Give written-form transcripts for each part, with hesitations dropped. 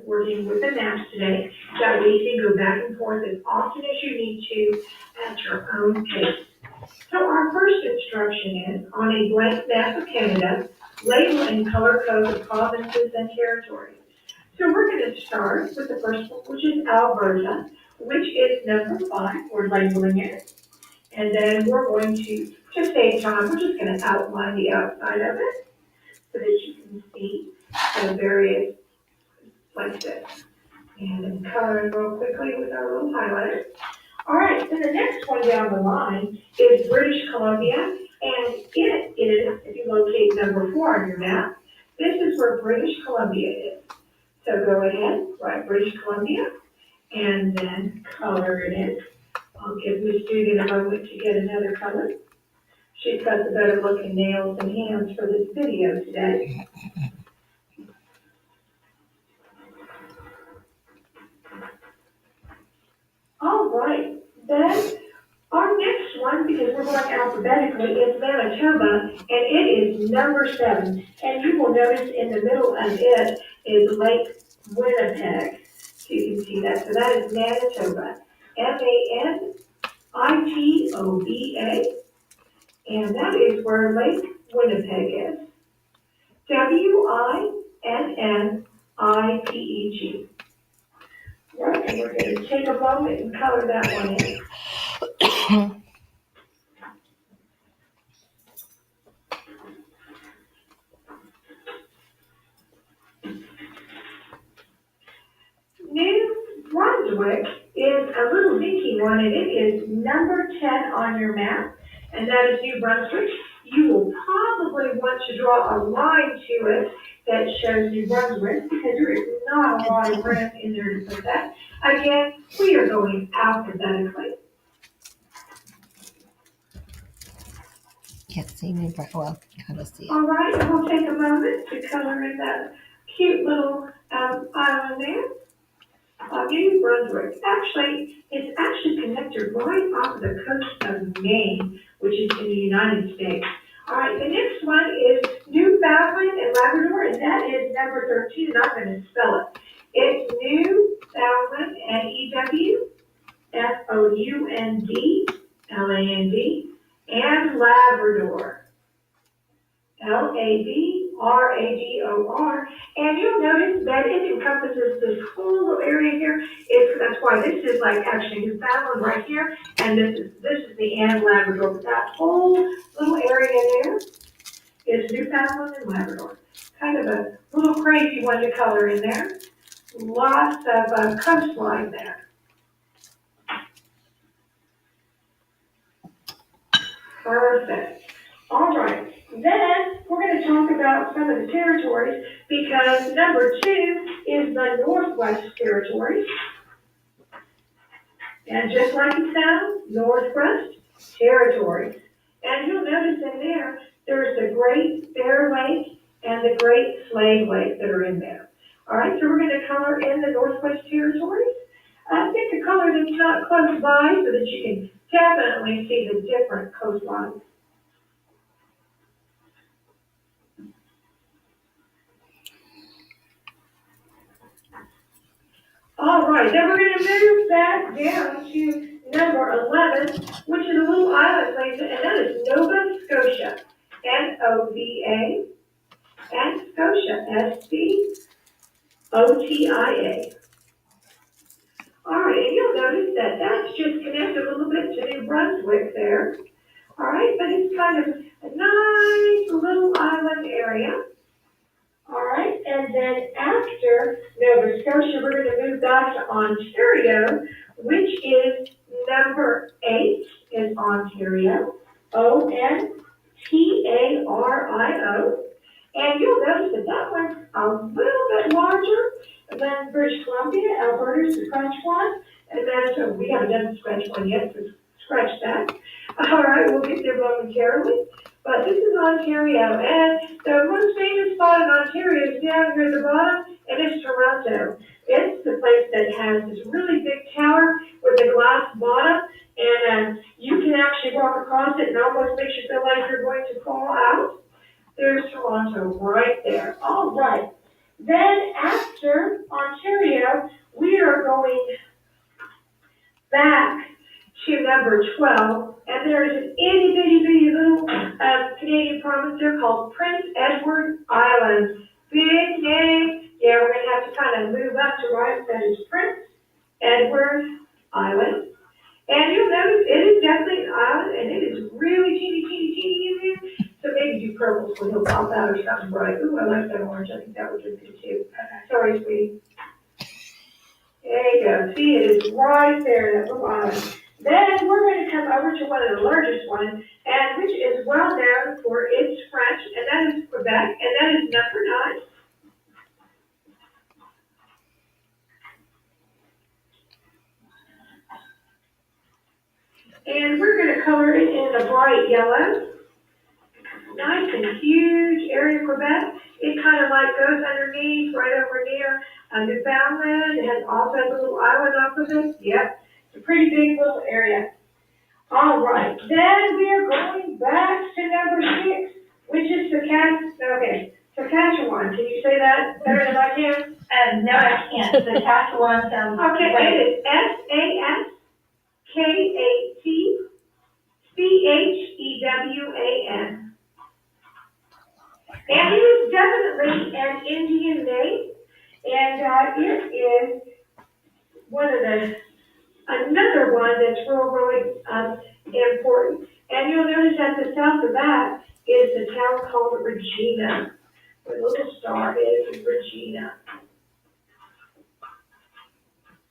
working with the maps today. That way you can go back and forth as often as you need to at your own pace. So our first instruction is, on a blank map of Canada, label and color code the provinces and territories. So we're going to start with the first one, which is Alberta, which is number 5. We're labeling it. And then we're going to save time, we're just going to outline the outside of it so that you can see the various places. And then coloring real quickly with our little highlighter. All right, then the next one down the line is British Columbia, and it is, if you locate number 4 on your map, this is where British Columbia is. So go ahead, write British Columbia, and then color it in. I'll give Miss Judy a moment to get another color. She's got the better looking nails and hands for this video today. All right, then our next one, because we're going alphabetically, is Manitoba, and it is number 7. And you will notice in the middle of it is Lake Winnipeg. So you can see that. So that is Manitoba. Manitoba. And that is where Lake Winnipeg is. Winnipeg. Right, and we're going to take a moment and color that one in. New Brunswick is a little dinky one, and it is number 10 on your map, and that is New Brunswick. You will probably want to draw a line to it that shows New Brunswick, because there is not a lot of room in there to put that. Again, we are going alphabetically. Can't see New Brunswick. Well, kind of see it. All right, and we'll take a moment to color in that cute little island there. New Brunswick. Actually, it's actually connected right off of the coast of Maine, which is in the United States. All right, the next one is Newfoundland and Labrador, and that is number 13, and I'm going to spell it. It's Newfoundland, Newfoundland, and Labrador. Labrador, and you'll notice that it encompasses this whole little area here. That's why this is like actually Newfoundland right here, and this is the end Labrador. But that whole little area there is Newfoundland and Labrador. Kind of a little crazy one to color in there. Lots of coastline there. Perfect. All right. Then we're going to talk about some of the territories, because number 2 is the Northwest Territories. And just like it sounds, Northwest Territories. And you'll notice in there, there's the Great Bear Lake and the Great Slave Lake that are in there. All right, so we're going to color in the Northwest Territories. Pick a color that's not close by so that you can definitely see the different coastlines. All right, then we're going to move back down to number 11, which is a little island place, and that is Nova Scotia. Nova, and Scotia, Scotia. All right, and you'll notice that that's just connected a little bit to New Brunswick there. All right, but it's kind of a nice little island area. All right, and then after Nova Scotia, we're going to move back to Ontario, which is number 8 is Ontario, Ontario. And you'll notice that that one's a little bit larger than British Columbia. Alberta's the scratch one, and Manitoba, we haven't done the scratch one yet, so scratch that. All right, we'll get there momentarily. But this is Ontario, and the most famous spot in Ontario is down here at the bottom, and it's Toronto. It's the place that has this really big tower with a glass bottom, and you can actually walk across it and almost makes you feel like you're going to fall out. There's Toronto right there. All right. Then after Ontario, we are going back to number 12, and there's an itty bitty bitty little Canadian province there called Prince Edward Island. Big name. Yeah, we're gonna have to kind of move up to right. That is Prince Edward Island. And you'll notice it is definitely an island, and it is really teeny, teeny, teeny in there. So maybe do purple so he'll pop out or something bright. Ooh, I like that orange. I think that would look good too. Sorry, sweetie. There you go. See, it is right there, that little island. Then we're going to come over to one of the largest ones, and which is well known for its French, and that is Quebec, and that is number 9. And we're going to color it in a bright yellow. Nice and huge area of Quebec. It kind of like goes underneath, right over near Newfoundland. It has also a little island off of it. Yep, it's a pretty big little area. All right, then we are going back to number 6, which is Saskatchewan. Can you say that better than I can? No, I can't. Saskatchewan sounds Okay, great. it is SASKATCHEWAN. And it is definitely an Indian name, and it is another one that's really important. And you'll notice at the south of that is the town called Regina. The little star is Regina.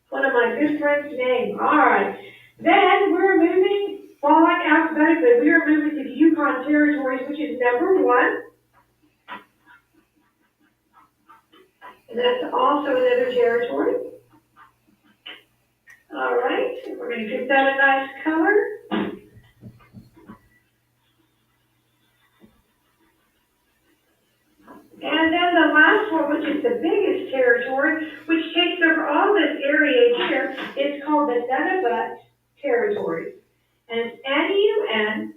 One of my good friends' names. All right. Then we're moving, following alphabetically, we are moving to the Yukon Territories, which is number 1. And that's also another territory. All right, we're going to give that a nice color. And then the last one, which is the biggest territory, which takes over all this area here, is called the Nunavut Territories. And it's NUNABUT.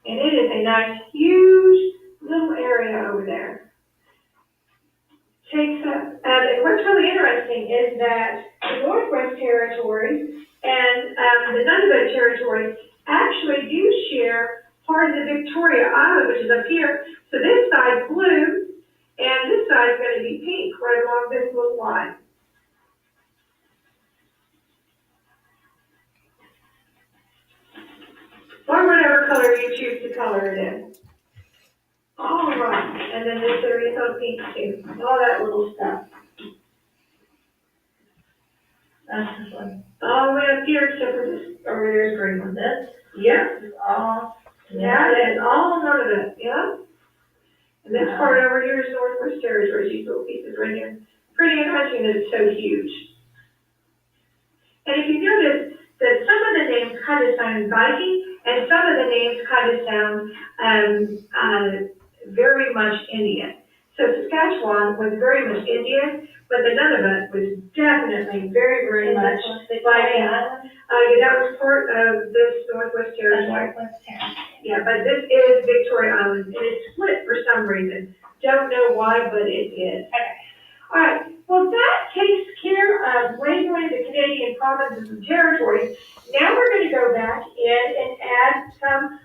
And it is a nice, huge little area over there. Takes up, and what's really interesting is that the Northwest Territories and the Nunavut Territories actually do share part of the Victoria Island, which is up here. So this side's blue, and this side's going to be pink right along this little line. Or whatever color you choose to color it in. All right, and then this area is on pink too, all that little stuff. That's just one. All the way up here except for this, over there's green one. This Yep, is all. that is all none of it, yeah. And this part over here is Northwest Territories, these little pieces right here. Pretty interesting that it's so huge. And if you notice that some of the names kind of sound Viking, and some of the names kind of sound very much Indian. So Saskatchewan was very much Indian, but the Nunavut was definitely very, very much Viking. Yeah, that was part of this Northwest Territory. Yeah, but this is Victoria Island, and it's split for some reason. Don't know why, but it is. Okay. All right, well, that takes care of labeling the Canadian provinces and territories. Now we're going to go back in and add some